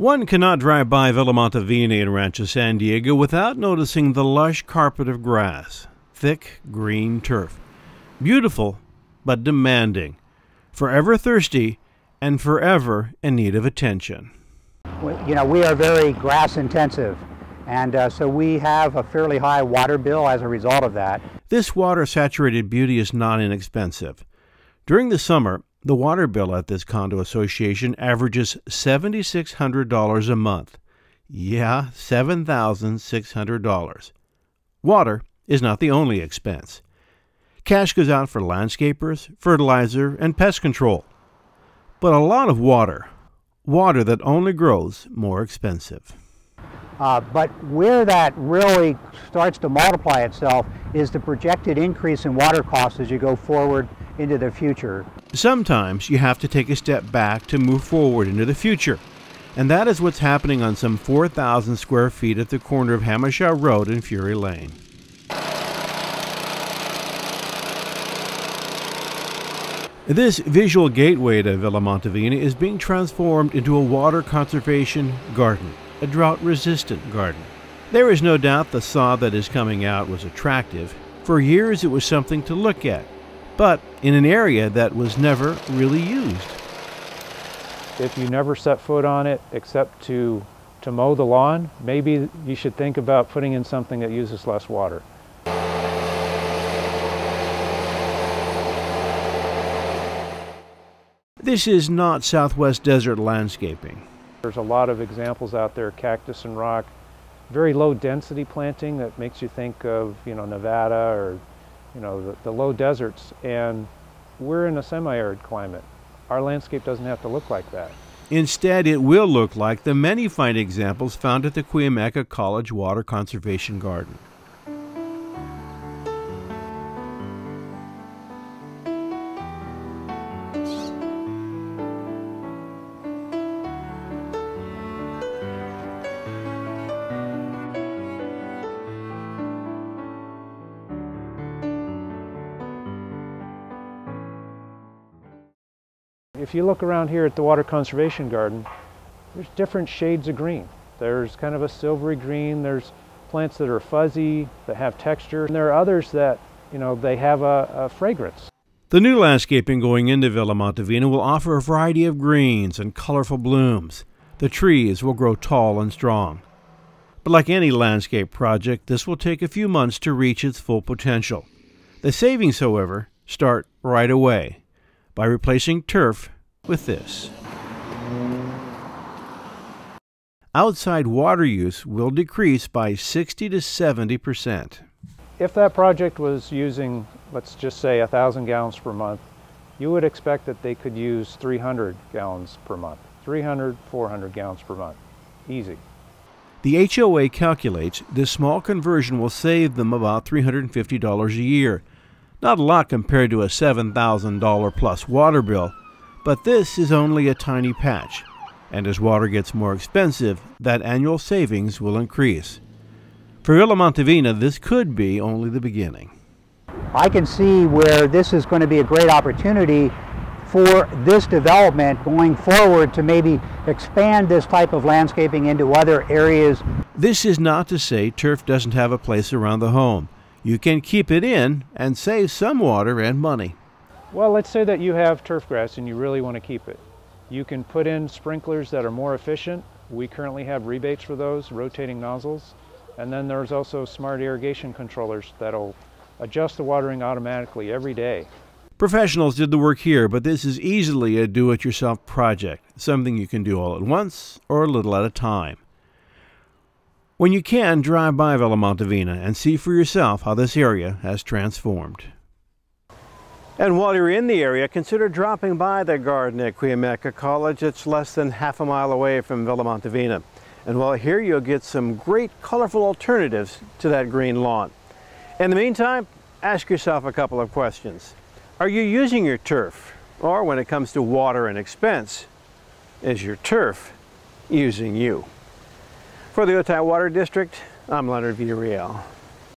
One cannot drive by Villa Montevina in Rancho San Diego without noticing the lush carpet of grass, thick green turf. Beautiful, but demanding, forever thirsty, and forever in need of attention. We are very grass intensive, and so we have a fairly high water bill as a result of that. This water-saturated beauty is not inexpensive. During the summer, the water bill at this condo association averages $7,600 a month. Yeah, $7,600. Water is not the only expense. Cash goes out for landscapers, fertilizer, and pest control. But a lot of water that only grows more expensive. But where that really starts to multiply itself is the projected increase in water costs as you go forward into the future. Sometimes you have to take a step back to move forward into the future. And that is what's happening on some 4,000 square feet at the corner of Hamishaw Road and Fury Lane. This visual gateway to Villa Montevina is being transformed into a water conservation garden, a drought-resistant garden. There is no doubt the sod that is coming out was attractive. For years it was something to look at, but in an area that was never really used. If you never set foot on it except to mow the lawn, maybe you should think about putting in something that uses less water. This is not Southwest desert landscaping. There's a lot of examples out there, cactus and rock, very low density planting that makes you think of, Nevada or, the low deserts. And we're in a semi-arid climate. Our landscape doesn't have to look like that. Instead, it will look like the many fine examples found at the Cuyamaca College Water Conservation Garden. If you look around here at the Water Conservation Garden, there's different shades of green. There's kind of a silvery green, there's plants that are fuzzy, that have texture, and there are others that, they have a fragrance. The new landscaping going into Villa Montevina will offer a variety of greens and colorful blooms. The trees will grow tall and strong. But like any landscape project, this will take a few months to reach its full potential. The savings, however, start right away by replacing turf with this. Outside water use will decrease by 60 to 70%. If that project was using, let's just say, 1,000 gallons per month, you would expect that they could use 300 gallons per month. 300, 400 gallons per month. Easy. The HOA calculates this small conversion will save them about $350 a year. Not a lot compared to a $7,000 plus water bill, but this is only a tiny patch. And as water gets more expensive, that annual savings will increase. For Villa Montevina, this could be only the beginning. I can see where this is going to be a great opportunity for this development going forward to maybe expand this type of landscaping into other areas. This is not to say turf doesn't have a place around the home. You can keep it in and save some water and money. Well, let's say that you have turf grass and you really want to keep it. You can put in sprinklers that are more efficient. We currently have rebates for those, rotating nozzles. And then there's also smart irrigation controllers that'll adjust the watering automatically every day. Professionals did the work here, but this is easily a do-it-yourself project, something you can do all at once or a little at a time. When you can, drive by Villa Montevina and see for yourself how this area has transformed. And while you're in the area, consider dropping by the garden at Cuyamaca College. It's less than half a mile away from Villa Montevina. And while here, you'll get some great colorful alternatives to that green lawn. In the meantime, ask yourself a couple of questions. Are you using your turf? Or when it comes to water and expense, is your turf using you? For the Otay Water District, I'm Leonard Villarreal.